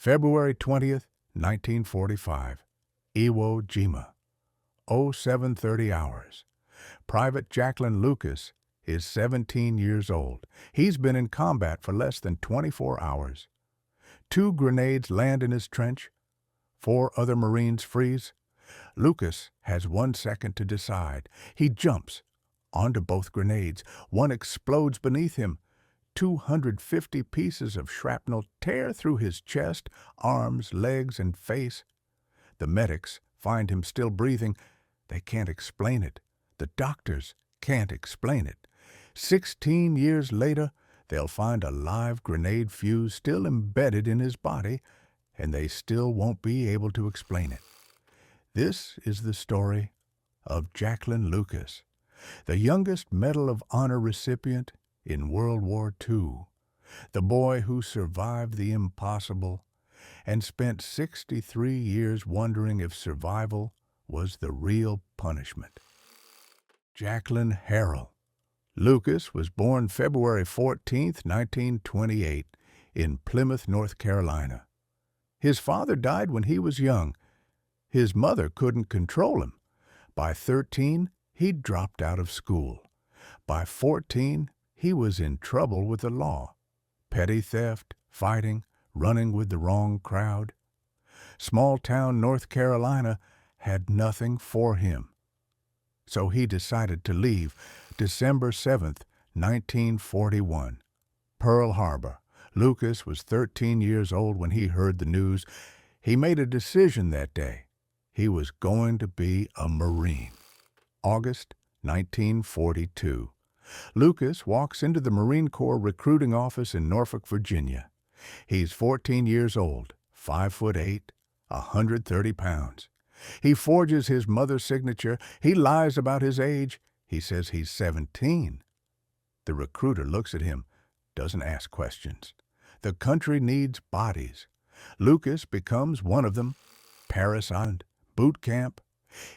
February 20th, 1945, Iwo Jima, 0730 hours. Private Jacqueline Lucas is 17 years old. He's been in combat for less than 24 hours. 2 grenades land in his trench. 4 other Marines freeze. Lucas has 1 second to decide. He jumps onto both grenades. One explodes beneath him. 250 pieces of shrapnel tear through his chest, arms, legs, and face. The medics find him still breathing. They can't explain it. The doctors can't explain it. 16 years later, they'll find a live grenade fuse still embedded in his body, and they still won't be able to explain it. This is the story of Jacqueline Lucas, the youngest Medal of Honor recipient in World War II, the boy who survived the impossible and spent 63 years wondering if survival was the real punishment. Jacqueline Lucas was born February 14th, 1928, in Plymouth, North Carolina. His father died when he was young. His mother couldn't control him. By 13, he dropped out of school. By 14, he was in trouble with the law. Petty theft, fighting, running with the wrong crowd. Small-town North Carolina had nothing for him. So he decided to leave. December 7th, 1941. Pearl Harbor. Lucas was 13 years old when he heard the news. He made a decision that day. He was going to be a Marine. August 1942. Lucas walks into the Marine Corps recruiting office in Norfolk, Virginia. He's 14 years old, 5'8", 130 pounds. He forges his mother's signature. He lies about his age. He says he's 17. The recruiter looks at him, doesn't ask questions. The country needs bodies. Lucas becomes one of them. Paris Island, boot camp.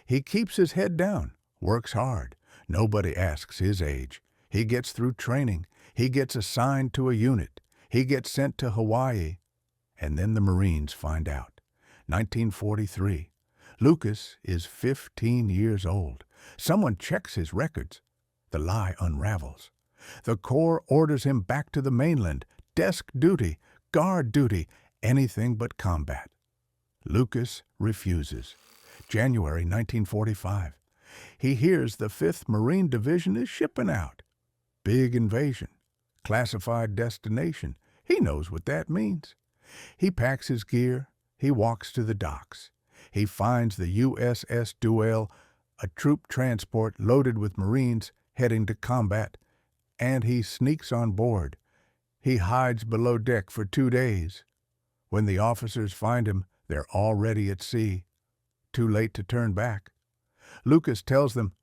He keeps his head down, works hard. Nobody asks his age. He gets through training. He gets assigned to a unit. He gets sent to Hawaii. And then the Marines find out. 1943. Lucas is 15 years old. Someone checks his records. The lie unravels. The Corps orders him back to the mainland. Desk duty, guard duty, anything but combat. Lucas refuses. January 1945. He hears the 5th Marine Division is shipping out. Big invasion. Classified destination. He knows what that means. He packs his gear. He walks to the docks. He finds the USS Duell, a troop transport loaded with Marines heading to combat, and he sneaks on board. He hides below deck for 2 days. When the officers find him, they're already at sea. Too late to turn back. Lucas tells them,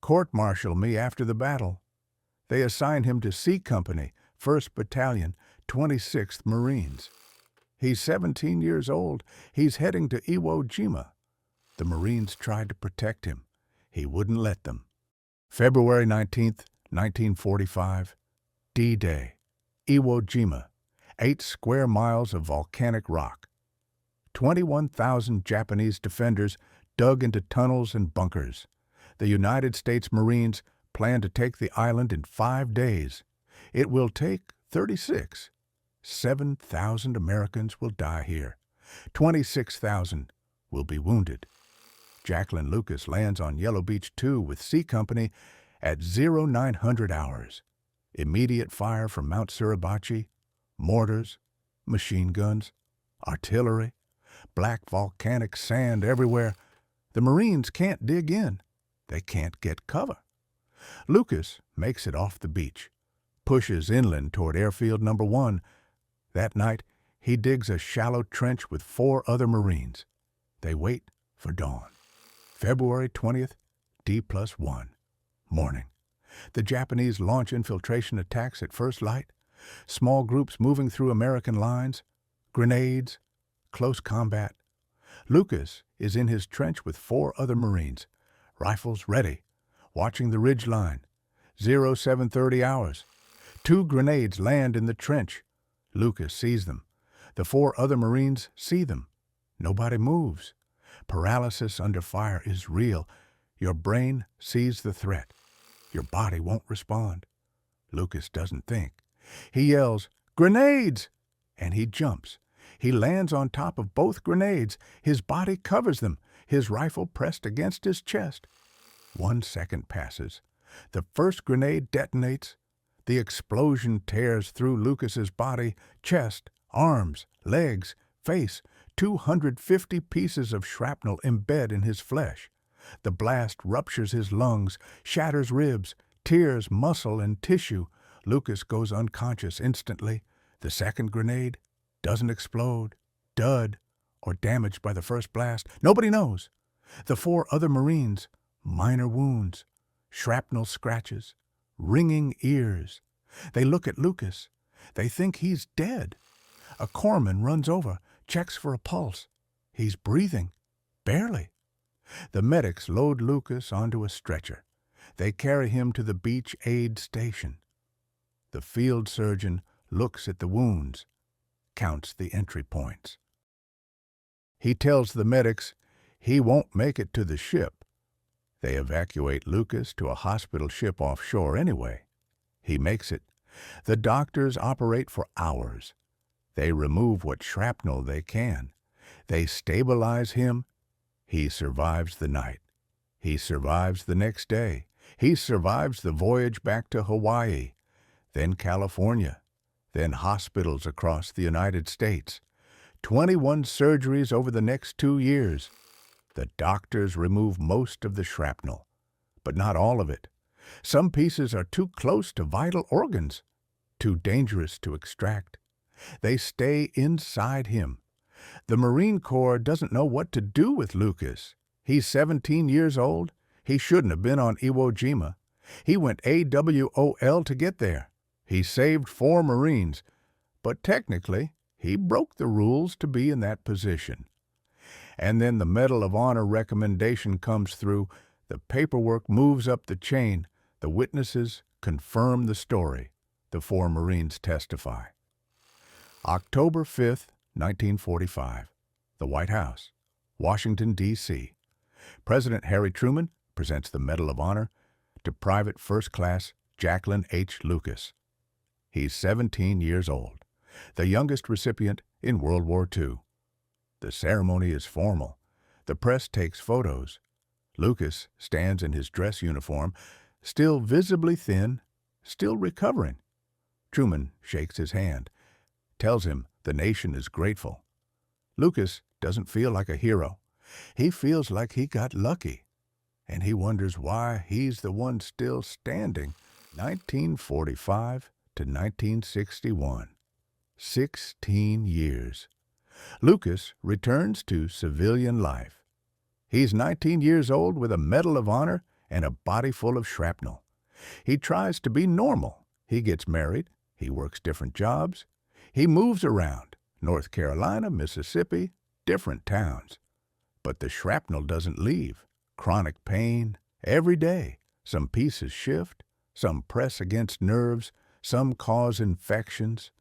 "Court-martial me after the battle." They assign him to C Company, 1st Battalion, 26th Marines. He's 17 years old. He's heading to Iwo Jima. The Marines tried to protect him. He wouldn't let them. February 19th, 1945. D-Day. Iwo Jima. 8 square miles of volcanic rock. 21,000 Japanese defenders dug into tunnels and bunkers. The United States Marines plan to take the island in 5 days. It will take 36. 7,000 Americans will die here. 26,000 will be wounded. Jacqueline Lucas lands on Yellow Beach 2 with C Company at 0900 hours. Immediate fire from Mount Suribachi, mortars, machine guns, artillery, black volcanic sand everywhere. The Marines can't dig in. They can't get cover. Lucas makes it off the beach, pushes inland toward Airfield No. 1. That night, he digs a shallow trench with 4 other Marines. They wait for dawn. February 20th, D+1. Morning. The Japanese launch infiltration attacks at first light. Small groups moving through American lines. Grenades. Close combat. Lucas is in his trench with 4 other Marines. Rifles ready. Watching the ridge line. 0730 hours. 2 grenades land in the trench. Lucas sees them. The 4 other Marines see them. Nobody moves. Paralysis under fire is real. Your brain sees the threat. Your body won't respond. Lucas doesn't think. He yells, "Grenades!" And he jumps. He lands on top of both grenades. His body covers them, his rifle pressed against his chest. 1 second passes. The first grenade detonates. The explosion tears through Lucas's body, chest, arms, legs, face. 250 pieces of shrapnel embed in his flesh. The blast ruptures his lungs, shatters ribs, tears muscle and tissue. Lucas goes unconscious instantly. The second grenade doesn't explode, dud, or damaged by the first blast. Nobody knows. The 4 other Marines, minor wounds, shrapnel scratches, ringing ears. They look at Lucas. They think he's dead. A corpsman runs over, checks for a pulse. He's breathing, barely. The medics load Lucas onto a stretcher. They carry him to the beach aid station. The field surgeon looks at the wounds, counts the entry points. He tells the medics he won't make it to the ship. They evacuate Lucas to a hospital ship offshore anyway. He makes it. The doctors operate for hours. They remove what shrapnel they can. They stabilize him. He survives the night. He survives the next day. He survives the voyage back to Hawaii, then California, then hospitals across the United States. 21 surgeries over the next 2 years. The doctors remove most of the shrapnel, but not all of it. Some pieces are too close to vital organs, too dangerous to extract. They stay inside him. The Marine Corps doesn't know what to do with Lucas. He's 17 years old. He shouldn't have been on Iwo Jima. He went AWOL to get there. He saved 4 Marines, but technically, he broke the rules to be in that position. And then the Medal of Honor recommendation comes through. The paperwork moves up the chain. The witnesses confirm the story. The 4 Marines testify. October 5th, 1945. The White House, Washington, D.C. President Harry Truman presents the Medal of Honor to Private First Class Jacqueline H. Lucas. He's 17 years old, the youngest recipient in World War II. The ceremony is formal. The press takes photos. Lucas stands in his dress uniform, still visibly thin, still recovering. Truman shakes his hand, tells him the nation is grateful. Lucas doesn't feel like a hero. He feels like he got lucky, and he wonders why he's the one still standing. 1945 to 1961. 16 years. Lucas returns to civilian life. He's 19 years old with a Medal of Honor and a body full of shrapnel. He tries to be normal. He gets married. He works different jobs. He moves around, North Carolina, Mississippi, different towns. But the shrapnel doesn't leave. Chronic pain, every day. Some pieces shift, some press against nerves, some cause infections.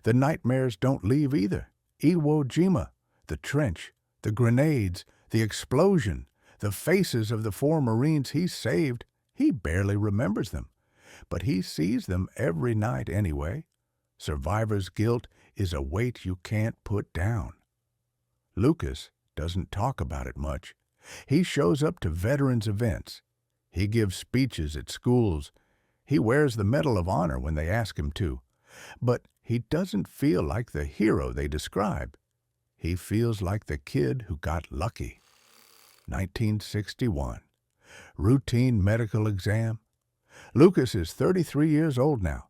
The nightmares don't leave either. Iwo Jima, the trench, the grenades, the explosion, the faces of the 4 Marines he saved, he barely remembers them. But he sees them every night anyway. Survivor's guilt is a weight you can't put down. Lucas doesn't talk about it much. He shows up to veterans' events. He gives speeches at schools. He wears the Medal of Honor when they ask him to. But he doesn't feel like the hero they describe. He feels like the kid who got lucky. 1961. Routine medical exam. Lucas is 33 years old now.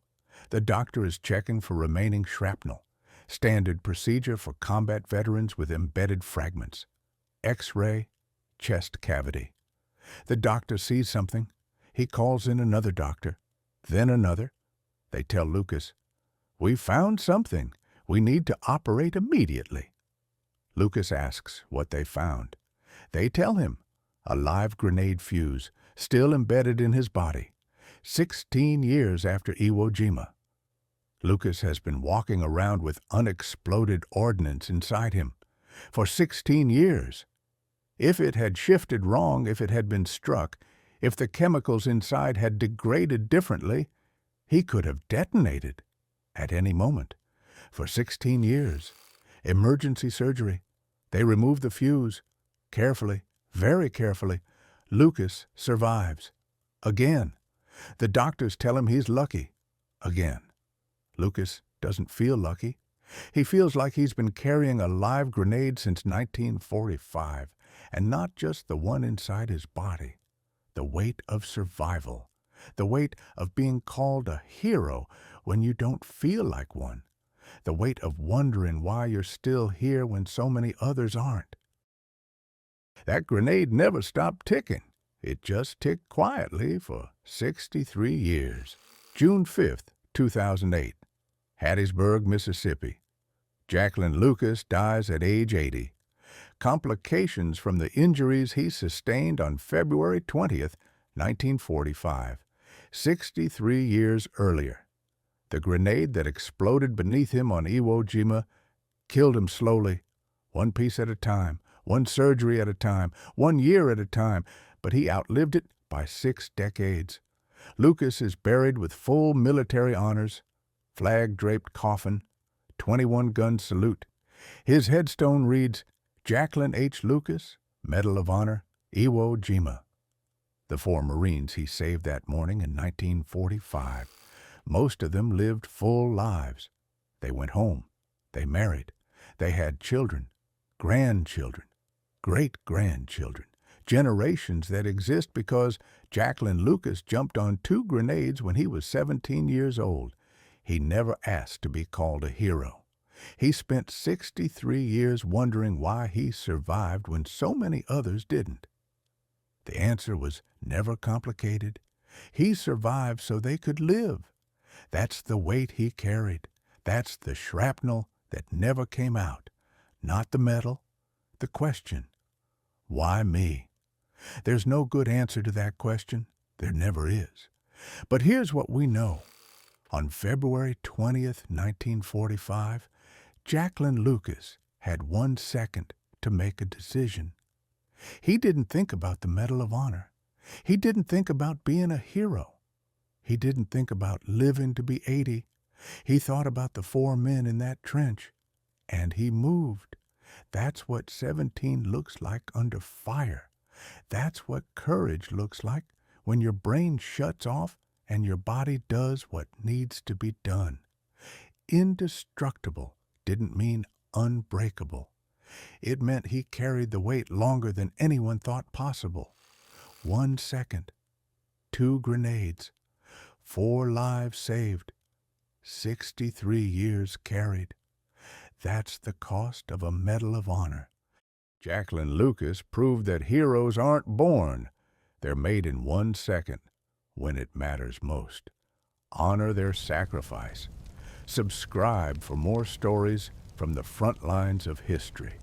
The doctor is checking for remaining shrapnel. Standard procedure for combat veterans with embedded fragments. X-ray, chest cavity. The doctor sees something. He calls in another doctor, then another. They tell Lucas, "We found something. We need to operate immediately." Lucas asks what they found. They tell him, a live grenade fuse, still embedded in his body, 16 years after Iwo Jima. Lucas has been walking around with unexploded ordnance inside him for 16 years. If it had shifted wrong, if it had been struck, if the chemicals inside had degraded differently, he could have detonated at any moment. For 16 years. Emergency surgery. They remove the fuse. Carefully, very carefully. Lucas survives. Again. The doctors tell him he's lucky. Again. Lucas doesn't feel lucky. He feels like he's been carrying a live grenade since 1945, and not just the one inside his body. The weight of survival. The weight of being called a hero when you don't feel like one. The weight of wondering why you're still here when so many others aren't. That grenade never stopped ticking. It just ticked quietly for 63 years. June 5th, 2008. Hattiesburg, Mississippi. Jacqueline Lucas dies at age 80. Complications from the injuries he sustained on February 20th, 1945, 63 years earlier. The grenade that exploded beneath him on Iwo Jima killed him slowly, one piece at a time, one surgery at a time, 1 year at a time, but he outlived it by 6 decades. Lucas is buried with full military honors, flag-draped coffin, 21-gun salute. His headstone reads, Jacqueline H. Lucas, Medal of Honor, Iwo Jima. The 4 Marines he saved that morning in 1945. Most of them lived full lives. They went home. They married. They had children, grandchildren, great-grandchildren, generations that exist because Jacqueline Lucas jumped on 2 grenades when he was 17 years old. He never asked to be called a hero. He spent 63 years wondering why he survived when so many others didn't. The answer was never complicated. He survived so they could live. That's the weight he carried. That's the shrapnel that never came out. Not the medal, the question. Why me? There's no good answer to that question. There never is. But here's what we know. On February 20th, 1945, Jacqueline Lucas had 1 second to make a decision. He didn't think about the Medal of Honor. He didn't think about being a hero. He didn't think about living to be 80. He thought about the 4 men in that trench, and he moved. That's what 17 looks like under fire. That's what courage looks like when your brain shuts off and your body does what needs to be done. Indestructible didn't mean unbreakable. It meant he carried the weight longer than anyone thought possible. 1 second, 2 grenades, 4 lives saved, 63 years carried. That's the cost of a Medal of Honor. Jacqueline Lucas proved that heroes aren't born. They're made in 1 second, when it matters most. Honor their sacrifice. Subscribe for more stories from the front lines of history.